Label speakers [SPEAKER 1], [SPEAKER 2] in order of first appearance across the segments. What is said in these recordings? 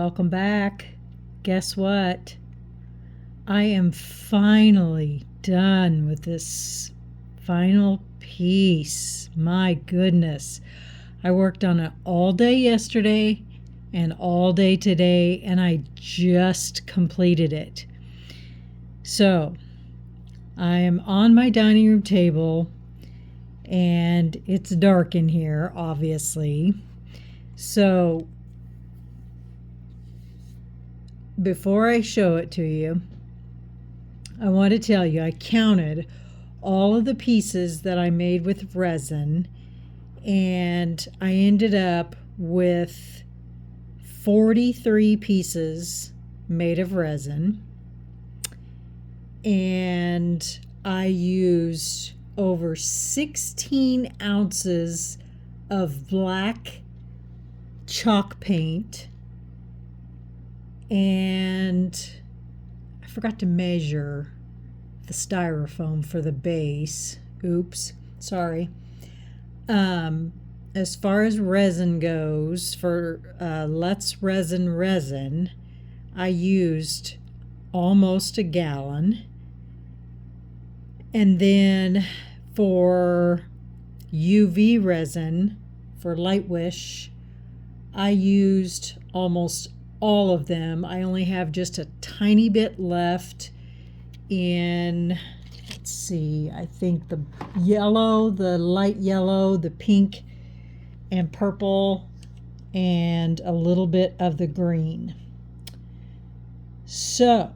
[SPEAKER 1] Welcome back. Guess what? I am finally done with this final piece. My goodness. I worked on it all day yesterday and all day today, and I just completed it. So, I am on my dining room table, and it's dark in here, obviously. So, before I show it to you, I want to tell you I counted all of the pieces that I made with resin, and I ended up with 43 pieces made of resin, and I used over 16 ounces of black chalk paint, and I forgot to measure the styrofoam for the base. Oops, sorry. As far as resin goes, for Let's Resin, I used almost a gallon. And then for UV resin, for Lightwish, I used almost all of them. I only have just a tiny bit left in, let's see, I think the yellow, the light yellow, the pink and purple, and a little bit of the green. So,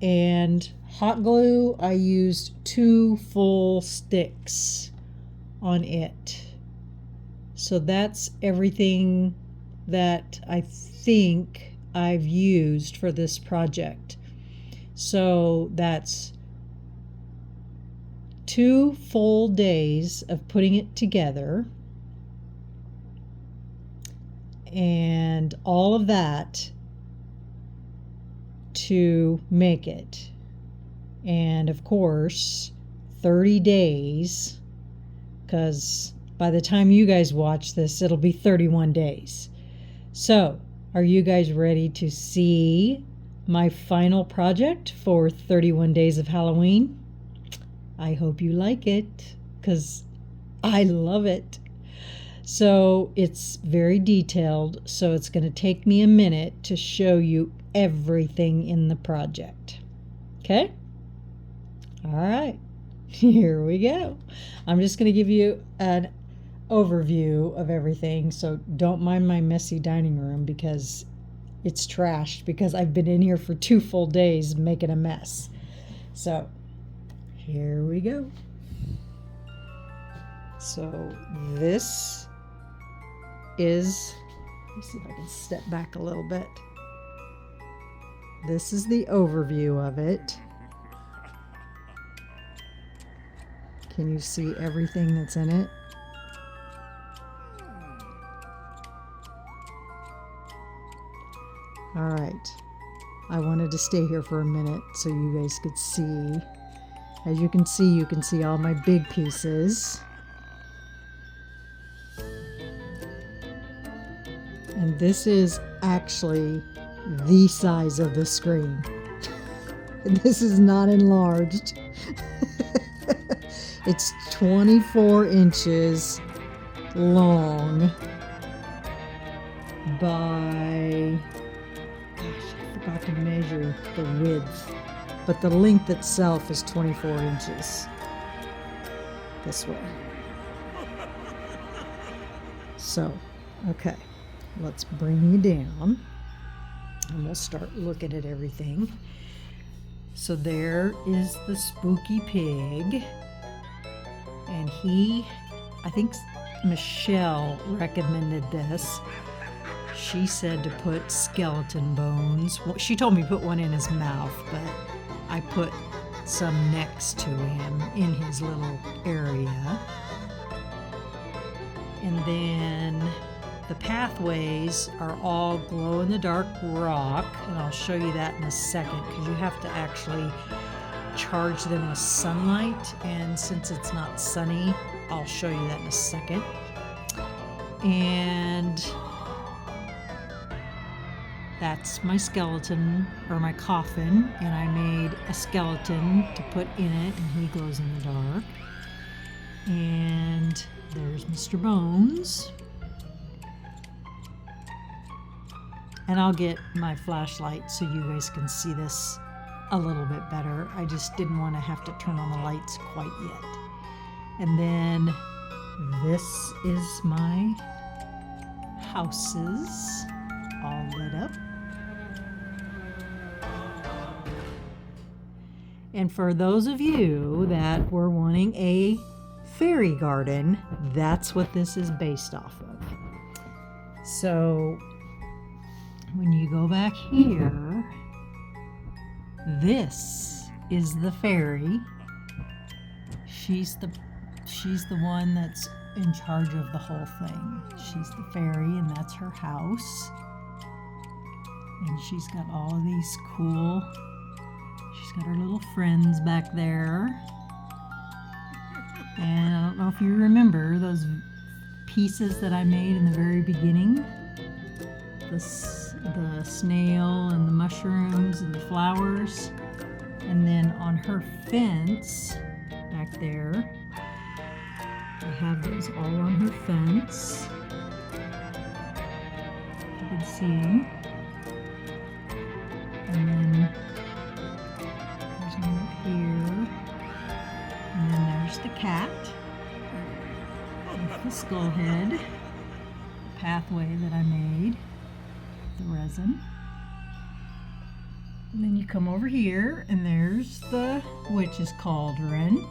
[SPEAKER 1] and hot glue, I used 2 full sticks on it. So that's everything that I think I've used for this project. So that's 2 full days of putting it together, and all of that to make it. And of course, 30 days, because by the time you guys watch this, it'll be 31 days. So, are you guys ready to see my final project for 31 days of Halloween? I hope you like it, because I love it. So it's very detailed, so it's going to take me a minute to show you everything in the project. Okay? All right, here we go. I'm just going to give you an overview of everything, so don't mind my messy dining room because it's trashed, because I've been in here for 2 full days making a mess. So here we go. So this is, let me see if I can step back a little bit. This is the overview of it. Can you see everything that's in it? All right, I wanted to stay here for a minute so you guys could see. As you can see all my big pieces. And this is actually the size of the screen. This is not enlarged. It's 24 inches long by, I forgot to measure the width, but the length itself is 24 inches. This way. So, okay, let's bring you down and we'll start looking at everything. So there is the spooky pig, and I think Michelle recommended this. She said to put skeleton bones. Well, she told me put one in his mouth, but I put some next to him in his little area. And then the pathways are all glow-in-the-dark rock, and I'll show you that in a second, because you have to actually charge them with sunlight, and since it's not sunny, I'll show you that in a second. And that's my skeleton, or my coffin, and I made a skeleton to put in it, and he glows in the dark. And there's Mr. Bones. And I'll get my flashlight so you guys can see this a little bit better. I just didn't want to have to turn on the lights quite yet. And then this is my houses all lit up. And for those of you that were wanting a fairy garden, that's what this is based off of. So when you go back here, this is the fairy. She's the one that's in charge of the whole thing. She's the fairy, and that's her house. And she's got all of these cool, she's got her little friends back there. And I don't know if you remember those pieces that I made in the very beginning. The snail and the mushrooms and the flowers. And then on her fence back there, I have those all on her fence. You can see them. And then there's one up here. And then there's the cat with the skull head pathway that I made, the resin. And then you come over here, and there's the witch's cauldron.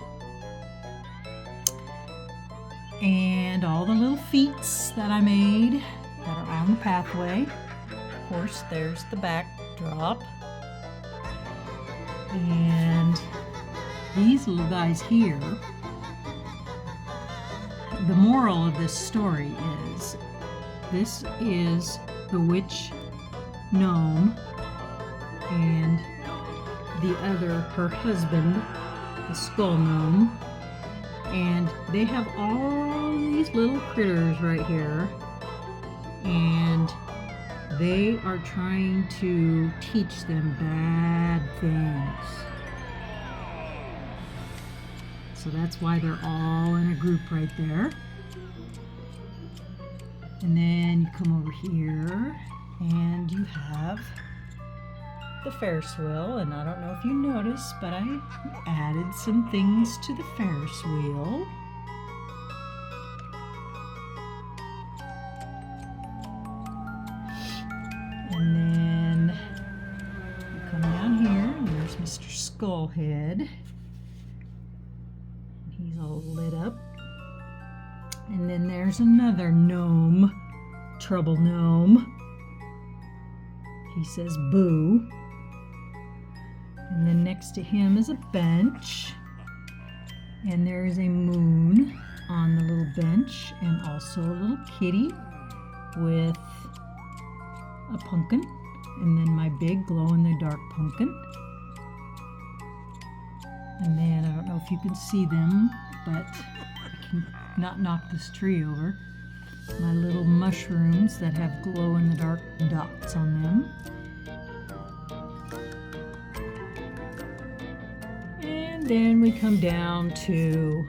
[SPEAKER 1] And all the little feats that I made that are on the pathway. Of course, there's the backdrop. And these little guys here, the moral of this story is, this is the witch gnome and the other, her husband, the skull gnome. And they have all these little critters right here, and they are trying to teach them bad things. So that's why they're all in a group right there. And then you come over here and you have the Ferris wheel. And I don't know if you noticed, but I added some things to the Ferris wheel. And then you come down here and there's Mr. Skullhead. He's all lit up. And then there's another gnome, Trouble Gnome. He says boo. And then next to him is a bench. And there is a moon on the little bench, and also a little kitty with a pumpkin. And then my big glow-in-the-dark pumpkin. And then I don't know if you can see them, but I can not knock this tree over. My little mushrooms that have glow-in-the-dark dots on them. And then we come down to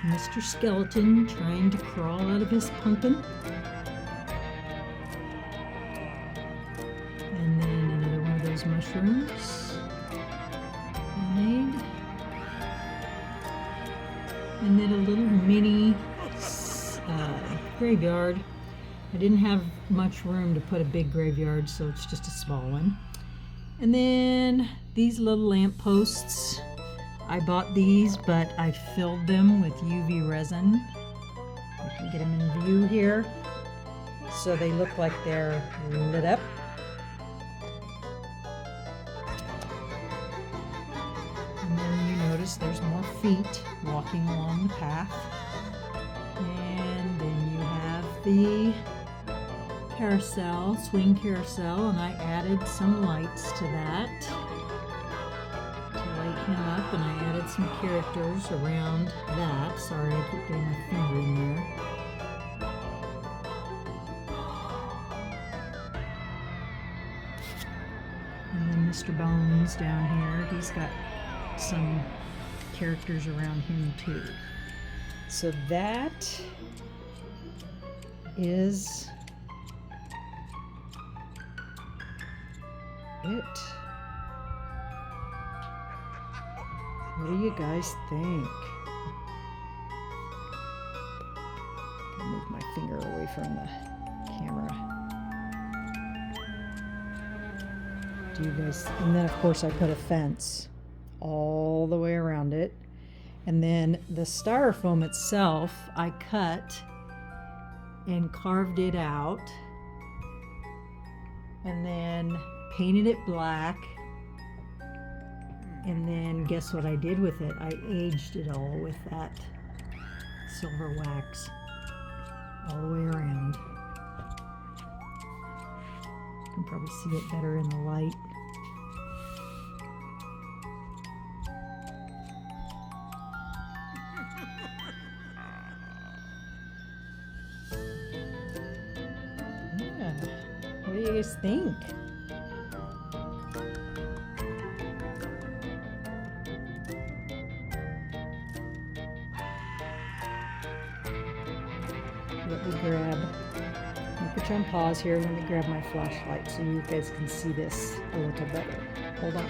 [SPEAKER 1] Mr. Skeleton trying to crawl out of his pumpkin. And then another one of those mushrooms I made. And then a little mini graveyard. I didn't have much room to put a big graveyard, so it's just a small one. And then these little lamp posts. I bought these, but I filled them with UV resin. You can get them in view here. So they look like they're lit up. And then you notice there's more feet walking along the path. And then you have the carousel, swing carousel, and I added some lights to that to light him up, and I added some characters around that. Sorry, I keep getting my finger in there. Mr. Bones down here. He's got some characters around him too. So that is it. What do you guys think? I'll move my finger away from the camera. Do you guys, and then of course I put a fence all the way around it. And then the styrofoam itself, I cut and carved it out and then painted it black. And then guess what I did with it? I aged it all with that silver wax all the way around. You can probably see it better in the light. Yeah. What do you guys think? Let me put you on pause here. Let me grab my flashlight so you guys can see this a little better. Hold on.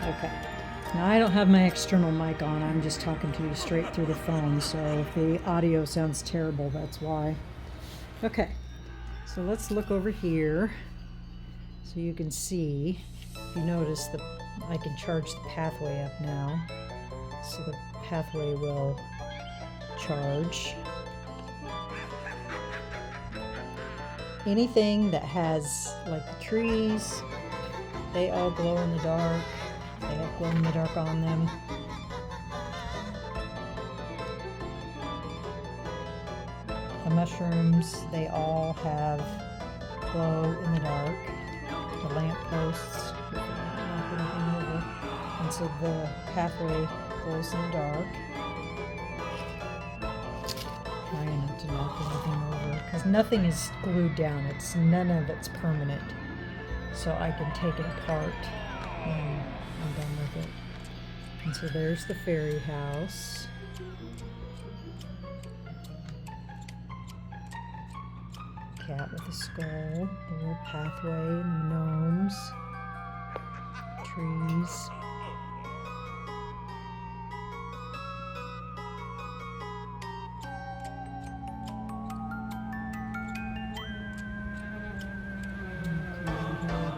[SPEAKER 1] Okay. Now I don't have my external mic on. I'm just talking to you straight through the phone. So if the audio sounds terrible, that's why. Okay. So let's look over here so you can see. If you notice, I can charge the pathway up now. So the pathway will charge. Anything that has, like the trees, they all glow in the dark. They have glow in the dark on them. The mushrooms, they all have glow in the dark. The lamp posts, knock anything over. And so the pathway glows in the dark. Trying not to knock anything over because nothing is glued down. None of it's permanent, so I can take it apart when I'm done with it. And so there's the fairy house. Cat with a skull, the little pathway, and the gnomes, trees.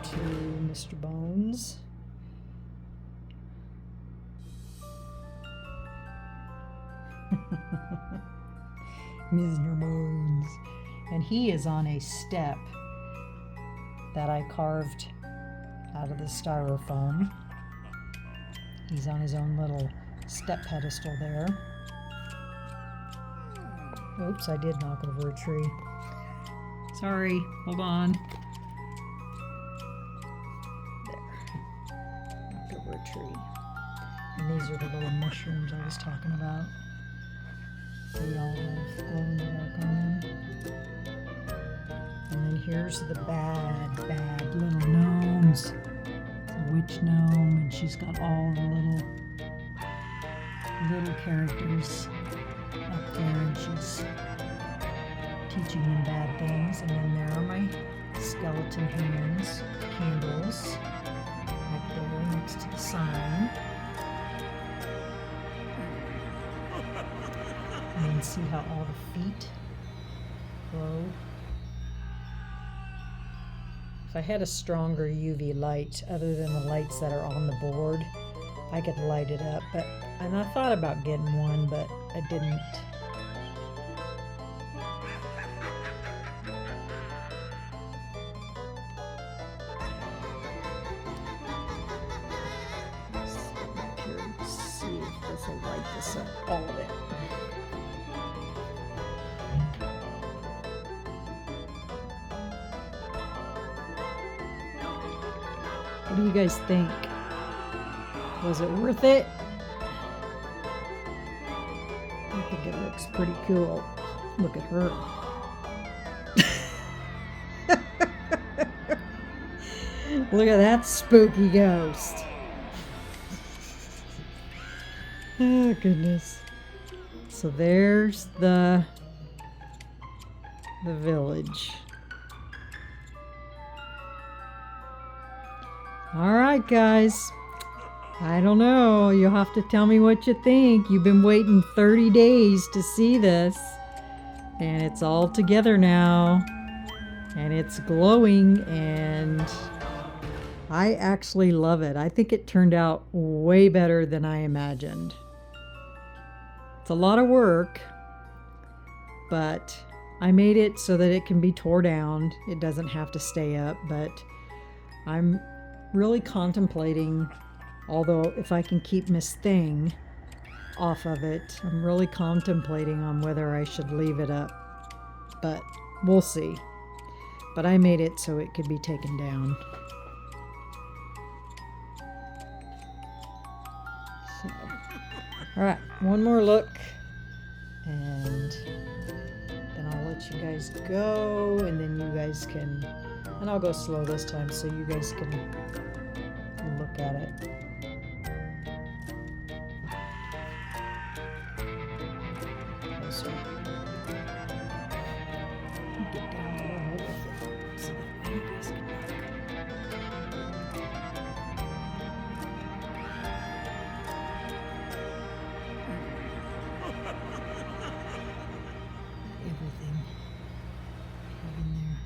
[SPEAKER 1] To Mr. Bones. Mr. Bones. And he is on a step that I carved out of the styrofoam. He's on his own little step pedestal there. Oops, I did knock over a tree. Sorry, hold on. Tree. And these are the little mushrooms I was talking about. They all have glow in the dark on them. And then here's the bad little gnomes. The witch gnome, and she's got all the little characters up there, and she's teaching them bad things. And then there are my skeleton hands, candles. There next to the sign. And then see how all the feet glow. If I had a stronger UV light other than the lights that are on the board, I could light it up. And I thought about getting one, but I didn't. Light this up, all of it. What do you guys think? Was it worth it? I think it looks pretty cool. Look at her. Look at that spooky ghost. Oh, goodness. So there's the village. All right, guys. I don't know. You'll have to tell me what you think. You've been waiting 30 days to see this. And it's all together now. And it's glowing, and I actually love it. I think it turned out way better than I imagined. It's a lot of work, but I made it so that it can be tore down. It doesn't have to stay up, but I'm really contemplating, although if I can keep Miss Thing off of it, I'm really contemplating on whether I should leave it up, but we'll see. But I made it so it could be taken down. So, all right, one more look, and then I'll let you guys go, and then you guys can, and I'll go slow this time so you guys can look at it. This one. Get down a little with it so that you guys can look. Everything right in there.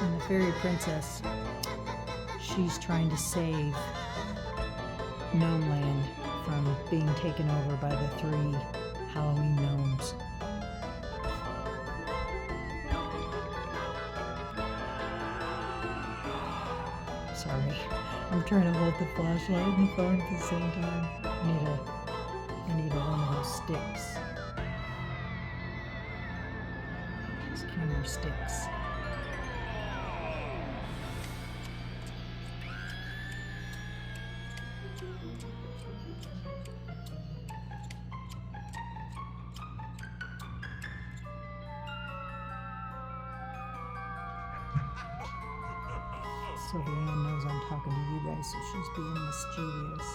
[SPEAKER 1] And the fairy princess, she's trying to save Gnome Land from being taken over by the 3 Halloween gnomes. Sorry, I'm trying to hold the flashlight and the phone at the same time. I need one of those sticks. These camera sticks. So Leanne knows I'm talking to you guys, so she's being mischievous.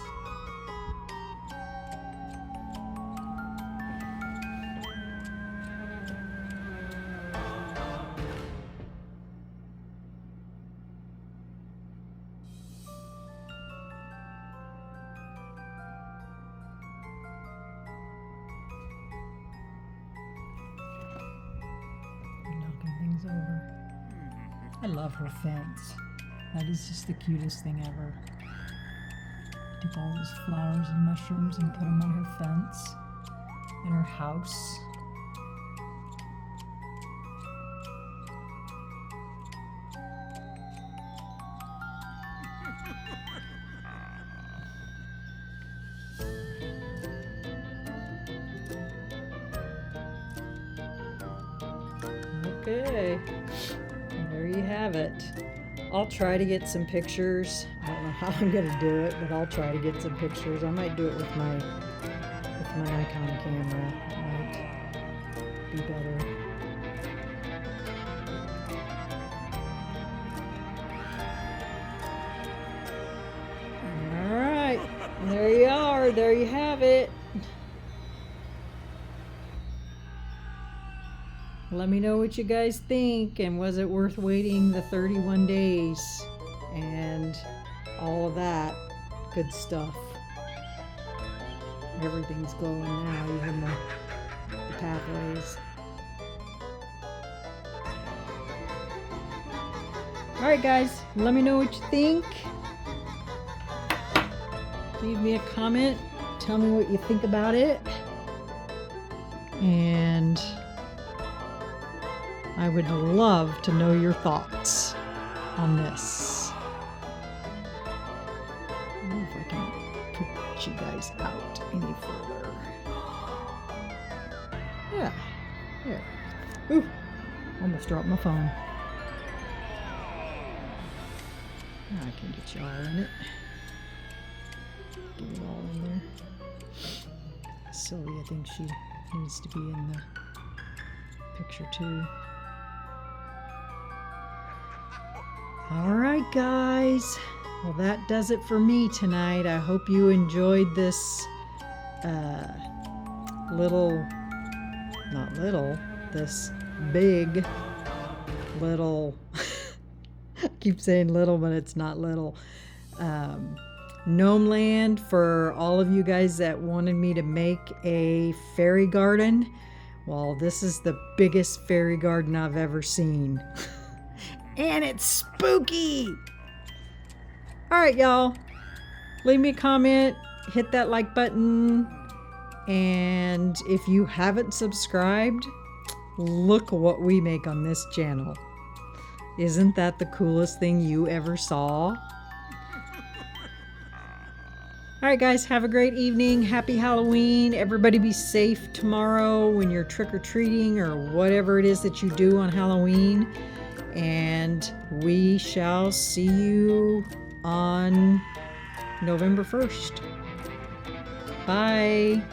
[SPEAKER 1] Knocking things over. I love her fence. That is just the cutest thing ever. Took all those flowers and mushrooms and put them on her fence in her house. Okay, there you have it. I'll try to get some pictures. I don't know how I'm gonna do it, but I'll try to get some pictures. I might do it with my Nikon camera. It might be better. All right, there you are. There you have it. Let me know what you guys think, and was it worth waiting the 31 days and all of that good stuff. Everything's glowing now, even the pathways. Alright guys, let me know what you think. Leave me a comment. Tell me what you think about it. And I would love to know your thoughts on this. I don't know if I can put you guys out any further. Yeah, there. Ooh, Almost dropped my phone. I can get you all in it. Get it all in there. Sylvia thinks she needs to be in the picture too. Alright this. Well, that does it for me tonight. I hope you enjoyed this this big little, I keep saying little, but it's not little, Gnome Land for all of you guys that wanted me to make a fairy garden. Well, this is the biggest fairy garden I've ever seen. And it's spooky! Alright, y'all. Leave me a comment, hit that like button, and if you haven't subscribed, look what we make on this channel. Isn't that the coolest thing you ever saw? Alright guys, have a great evening. Happy Halloween. Everybody be safe tomorrow when you're trick-or-treating or whatever it is that you do on Halloween. And we shall see you on November 1st. Bye.